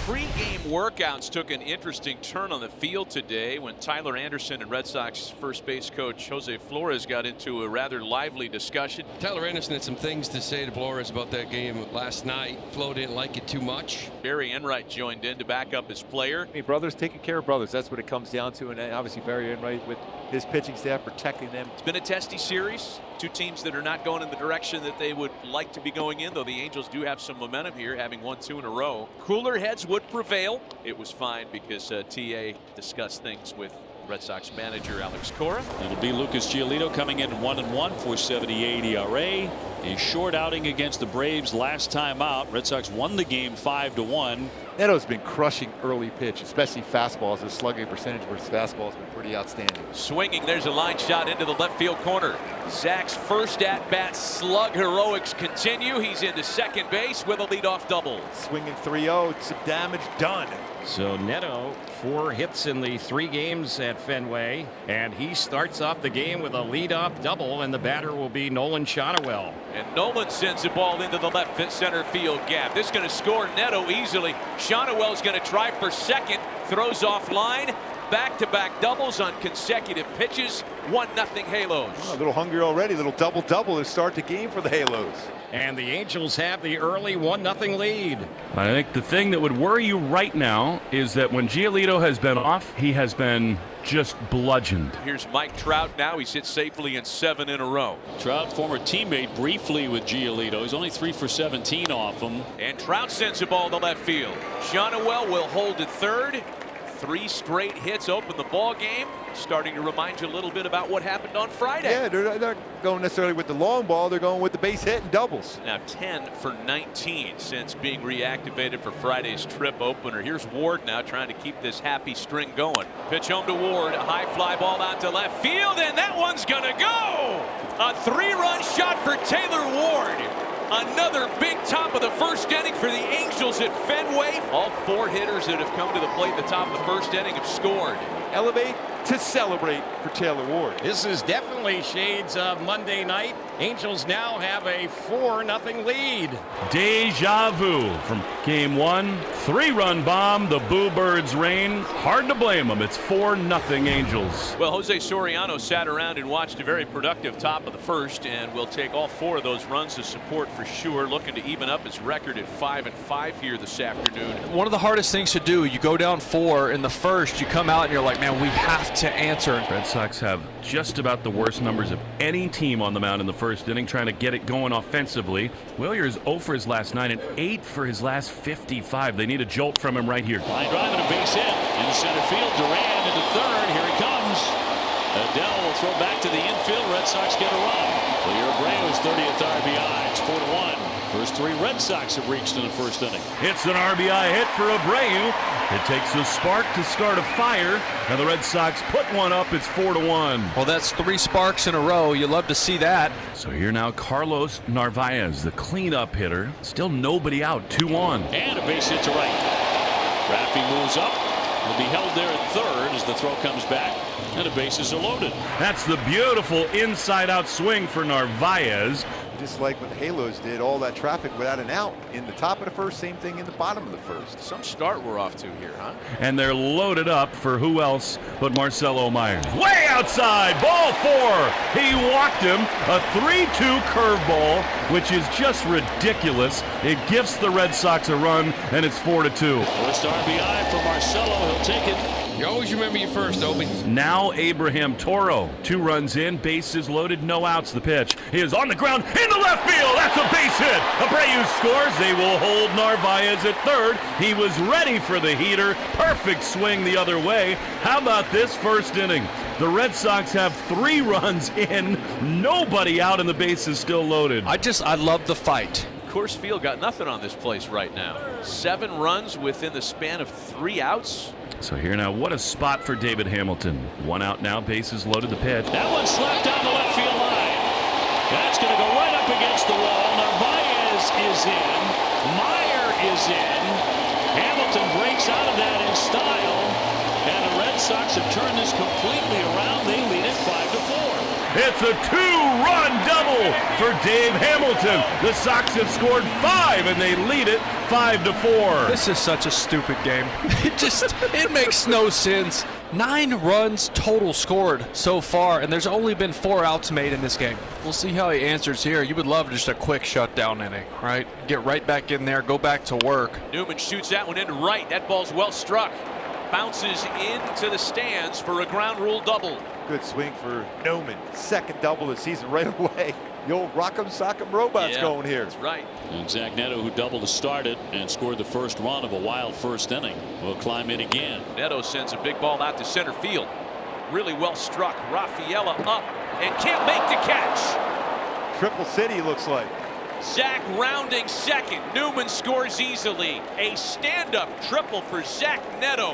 Pre-game workouts took an interesting turn on the field today when Tyler Anderson and Red Sox first base coach Jose Flores got into a rather lively discussion. Tyler Anderson had some things to say to Flores about that game last night. Flo didn't like it too much. Barry Enright joined in to back up his player. Hey, brothers taking care of brothers. That's what it comes down to. And obviously Barry Enright with his pitching staff protecting them. It's been a testy series. Two teams that are not going in the direction that they would like to be going in, though the Angels do have some momentum here, having won 2 in a row. Cooler heads would prevail. It was fine because TA discussed things with Red Sox manager Alex Cora. It'll be Lucas Giolito coming in 1-1 for 78 ERA. A short outing against the Braves last time out. Red Sox won the game 5-1. Neto's been crushing early pitch, especially fastballs. His slugging percentage versus fastball has been pretty outstanding. Swinging, there's a line shot into the left field corner. Zach's first at-bat slug heroics continue. He's into second base with a leadoff double. Swinging 3-0, some damage done. So Neto, 4 hits in the 3 games at Fenway, and he starts off the game with a leadoff double, and the batter will be Nolan Shotwell. And Nolan sends the ball into the left center field gap. This is going to score Neto easily. Shotwell's going to try for second, throws off line. Back-to-back doubles on consecutive pitches. 1-0 Halos. Oh, a little hungry already. A little double-double to start the game for the Halos. And the Angels have the early 1-0 lead. I think the thing that would worry you right now is that when Giolito has been off, he has been just bludgeoned. Here's Mike Trout now. He's hit safely in 7 in a row. Trout, former teammate briefly with Giolito. He's only 3 for 17 off him. And Trout sends the ball to left field. Shotwell will hold at third. 3 straight hits open the ball game. Starting to remind you a little bit about what happened on Friday. Yeah, they're not going necessarily with the long ball. They're going with the base hit and doubles. Now 10 for 19 since being reactivated for Friday's trip opener. Here's Ward now trying to keep this happy string going. Pitch home to Ward. A high fly ball out to left field, and that one's going to go. A 3-run shot for Taylor Ward. Another big top of the first inning for the Angels at Fenway. All 4 hitters that have come to the plate at the top of the first inning have scored. Elevate to celebrate for Taylor Ward. This is definitely shades of Monday night. Angels now have a 4-0 lead. Deja vu from game 1. 3-run bomb. The Boo Birds reign. Hard to blame them. It's 4-0 Angels. Well, Jose Soriano sat around and watched a very productive top of the first, and will take all 4 of those runs as support for sure. Looking to even up his record at 5-5 here this afternoon. One of the hardest things to do, you go down 4 in the first, you come out and you're like, man, we have to answer. Red Sox have just about the worst numbers of any team on the mound in the first inning, trying to get it going offensively. Willier is 0 for his last 9 and 8 for his last 55. They need a jolt from him right here. Line drive and a base hit into center field. Duran into third. Here he comes. Adele will throw back to the infield. Red Sox get a run. Willier Abreu's 30th RBI. It's 4-1. First 3 Red Sox have reached in the first inning. It's an RBI hit for Abreu. It takes a spark to start a fire, and the Red Sox put one up. It's 4-1. Well, that's 3 sparks in a row. You love to see that. So here now, Carlos Narvaez, the cleanup hitter. Still nobody out, 2 on. And a base hit to right. Raffy moves up. Will be held there at third as the throw comes back, and the bases are loaded. That's the beautiful inside-out swing for Narvaez. Just like what the Halos did, all that traffic without an out in the top of the first, same thing in the bottom of the first. Some start we're off to here, huh? And they're loaded up for who else but Marcelo Myers. Way outside, ball 4. He walked him. A 3-2 curveball, which is just ridiculous. It gives the Red Sox a run, and it's 4-2. First RBI for Marcelo. He'll take it. You always remember you first, Obi. Now Abraham Toro. 2 runs in, bases loaded, no outs. The pitch is on the ground into left field. That's a base hit. Abreu scores. They will hold Narvaez at third. He was ready for the heater. Perfect swing the other way. How about this first inning? The Red Sox have 3 runs in, nobody out, and the base is still loaded. I love the fight. Coors Field got nothing on this place right now. 7 runs within the span of 3 outs. So here now, what a spot for David Hamilton. 1 out now, bases loaded, the pitch. That one slapped down the left field line. That's going to go right up against the wall. Narvaez is in. Meyer is in. Hamilton breaks out of that in style. And the Red Sox have turned this completely around. They lead it 5-4. It's a 2-run double for Dave Hamilton. The Sox have scored 5 and they lead it 5-4. This is such a stupid game. It makes no sense. 9 runs total scored so far, and there's only been 4 outs made in this game. We'll see how he answers here. You would love just a quick shutdown inning, right? Get right back in there, go back to work. Newman shoots that one into right. That ball's well struck. Bounces into the stands for a ground rule double. Good swing for Newman. Second double of the season right away. The old Rock'em Sock'em Robots going here. That's right. And Zach Neto, who doubled to start it and scored the first run of a wild first inning, will climb in again. Neto sends a big ball out to center field. Really well struck. Rafaela up and can't make the catch. Triple City looks like. Zach rounding second. Newman scores easily. A stand-up triple for Zach Neto.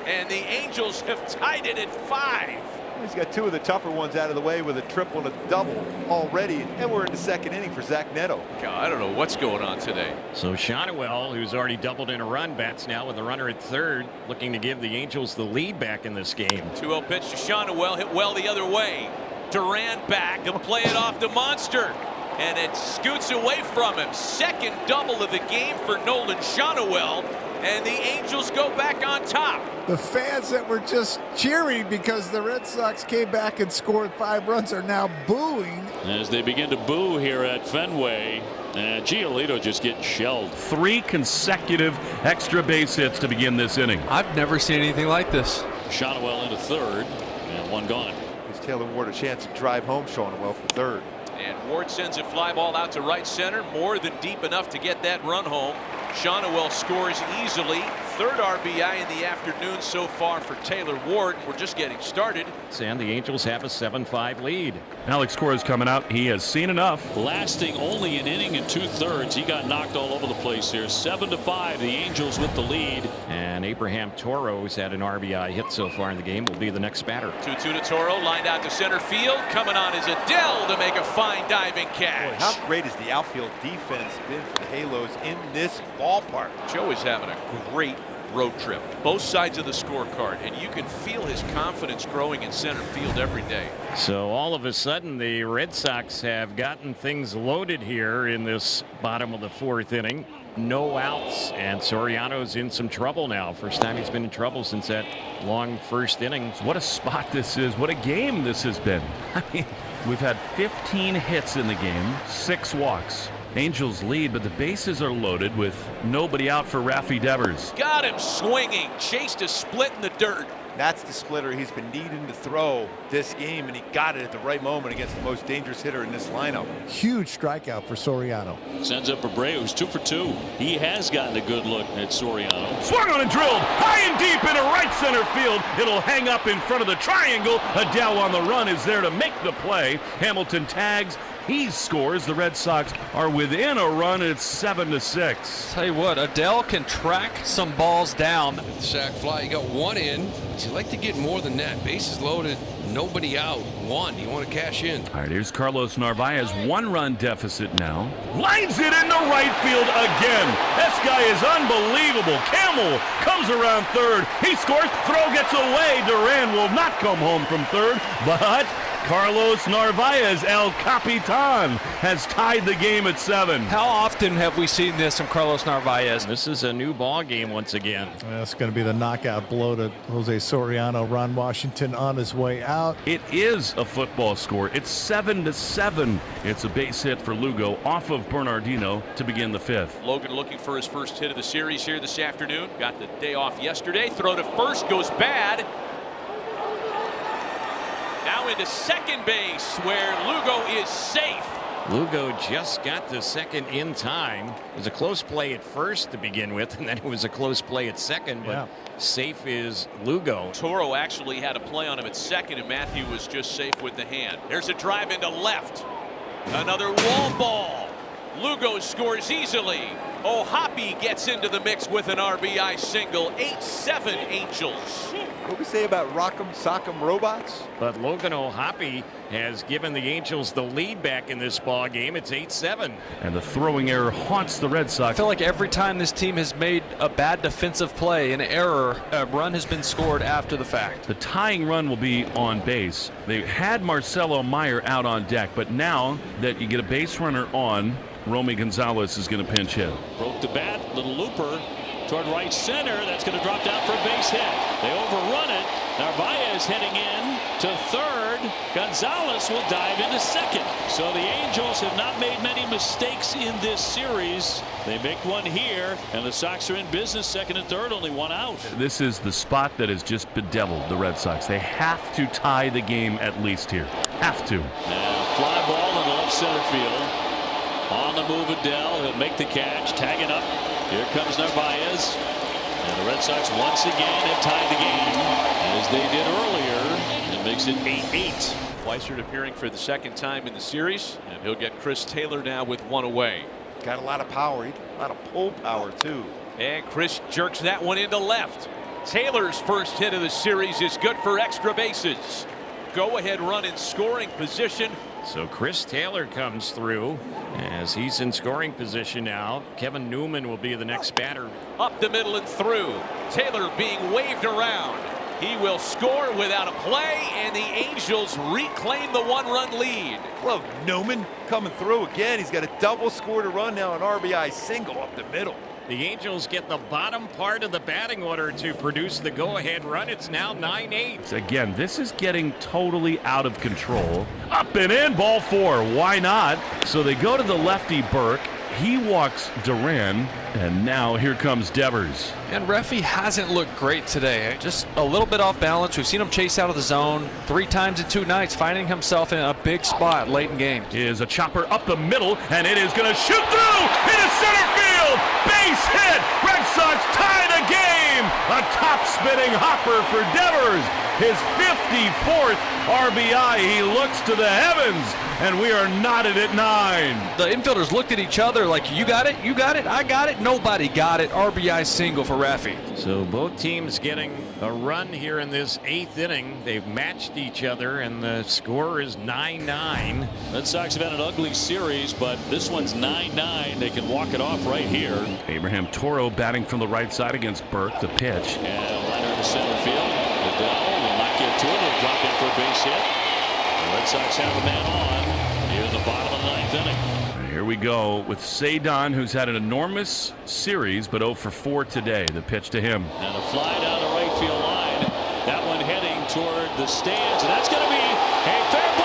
And the Angels have tied it at 5. He's got 2 of the tougher ones out of the way with a triple and a double already, and we're in the second inning for Zach Neto. God, I don't know what's going on today. So Shotwell, who's already doubled in a run, bats now with a runner at third, looking to give the Angels the lead back in this game. 2-0 pitch to Shotwell, hit well the other way. Duran back to play it off to Monster, and it scoots away from him. Second double of the game for Nolan Shotwell, and the Angels go back on top. The fans that were just cheering because the Red Sox came back and scored 5 runs are now booing. As they begin to boo here at Fenway, and Giolito just getting shelled. 3 consecutive extra base hits to begin this inning. I've never seen anything like this. Shotwell into third, and 1 gone. Gives Taylor Ward a chance to drive home Shotwell for third. And Ward sends a fly ball out to right center, more than deep enough to get that run home. Shotwell scores easily. 3rd RBI in the afternoon so far for Taylor Ward. We're just getting started. And the Angels have a 7-5 lead. Alex Cora's coming out. He has seen enough. Lasting only an inning and 2/3. He got knocked all over the place here. 7-5. The Angels with the lead. And Abraham Toro, who's had an RBI hit so far in the game, will be the next batter. 2-2 to Toro, lined out to center field. Coming on is Adele to make a fine diving catch. Boy, how great has the outfield defense been for the Halos in this ballpark? Joe is having a great road trip, both sides of the scorecard, and you can feel his confidence growing in center field every day. So all of a sudden the Red Sox have gotten things loaded here in this bottom of the 4th inning. No outs, and Soriano's in some trouble now. First time he's been in trouble since that long first inning. What a spot this is. What a game this has been. I mean, we've had 15 hits in the game, 6 walks. Angels lead, but the bases are loaded with nobody out for Rafi Devers. Got him swinging, chased a split in the dirt. That's the splitter he's been needing to throw this game, and he got it at the right moment against the most dangerous hitter in this lineup. Huge strikeout for Soriano. Sends up Abreu, who's 2 for 2. He has gotten a good look at Soriano. Swung on and drilled high and deep into right center field. It'll hang up in front of the triangle. Adele on the run is there to make the play. Hamilton tags. He scores. The Red Sox are within a run. It's 7-6. Tell you what, Adele can track some balls down. Sack fly, you got 1 in. You like to get more than that. Bases loaded, nobody out. 1, you want to cash in. All right, here's Carlos Narvaez, 1-run deficit now. Lines it into right field again. This guy is unbelievable. Camel comes around third. He scores. Throw gets away. Duran will not come home from third, but Carlos Narvaez, El Capitan, has tied the game at 7. How often have we seen this from Carlos Narvaez? This is a new ball game once again. That's going to be the knockout blow to Jose Soriano. Ron Washington on his way out. It is a football score. It's 7-7. It's a base hit for Lugo off of Bernardino to begin the 5th. Logan looking for his first hit of the series here this afternoon. Got the day off yesterday. Throw to first goes bad. Now into second base where Lugo is safe. Lugo just got to second in time. It was a close play at first to begin with, and then it was a close play at second, but safe is Lugo. Toro actually had a play on him at second, and Matthew was just safe with the hand. There's a drive into left. Another wall ball. Lugo scores easily. Hoppe gets into the mix with an RBI single. 8-7 Angels. What we say about Rock'em Sock'em Robots? But Logan Hoppe has given the Angels the lead back in this ball game. It's 8-7. And the throwing error haunts the Red I Sox. feel like every time this team has made a bad defensive play, an error, a run has been scored after the fact. The tying run will be on base. They had Marcelo Meyer out on deck, but now that you get a base runner on, Romy Gonzalez is going to pinch hit. Broke the bat, little looper toward right center. That's going to drop down for a base hit. They overrun it. Narvaez heading in to third. Gonzalez will dive into second. So the Angels have not made many mistakes in this series. They make one here, and the Sox are in business. Second and third, only one out. This is the spot that has just bedeviled the Red Sox. They have to tie the game at least here. Have to. Now fly ball in the left center field. On the move, Adele. He'll make the catch. Tagging up. Here comes Narvaez. And the Red Sox once again have tied the game, as they did earlier. It makes it 8-8. Weissert appearing for the second time in the series, and he'll get Chris Taylor now with one away. Got a lot of power, a lot of pull power too. And Chris jerks that one into left. Taylor's first hit of the series is good for extra bases. Go ahead run in scoring position. So Chris Taylor comes through as he's in scoring position now. Kevin Newman will be the next batter. Up the middle and through. Taylor being waved around. He will score without a play, and the Angels reclaim the one-run lead. Well, Newman coming through again. He's got a double score to run now, an RBI single up the middle. The Angels get the bottom part of the batting order to produce the go-ahead run. It's now 9-8. Again, this is getting totally out of control. Up and in, ball four. Why not? So they go to the lefty Burke. He walks Duran, and now here comes Devers. And Reffy hasn't looked great today. Just a little bit off balance. We've seen him chase out of the zone 3 times in 2 nights, finding himself in a big spot late in games. Is a chopper up the middle, and it is going to shoot through into center field. Base hit. Red Sox tie the game. A top-spinning hopper for Devers. His 54th RBI. He looks to the heavens, and we are knotted at 9. The infielders looked at each other like, you got it, I got it. Nobody got it. RBI single for Raffy. So both teams getting a run here in this 8th inning. They've matched each other, and the score is 9-9. Red Sox have had an ugly series, but this one's 9-9. They can walk it off right here. Abraham Toro batting from the right side against Burke. The pitch. And liner to center field. Adele will not get to it. He'll drop in for a base hit. The Red Sox have a man on here in the bottom of the 9th inning. Here we go with Cedon, who's had an enormous series, but 0 for 4 today. The pitch to him. And a fly down the right field line. That one heading toward the stands. And that's going to be a fair ball.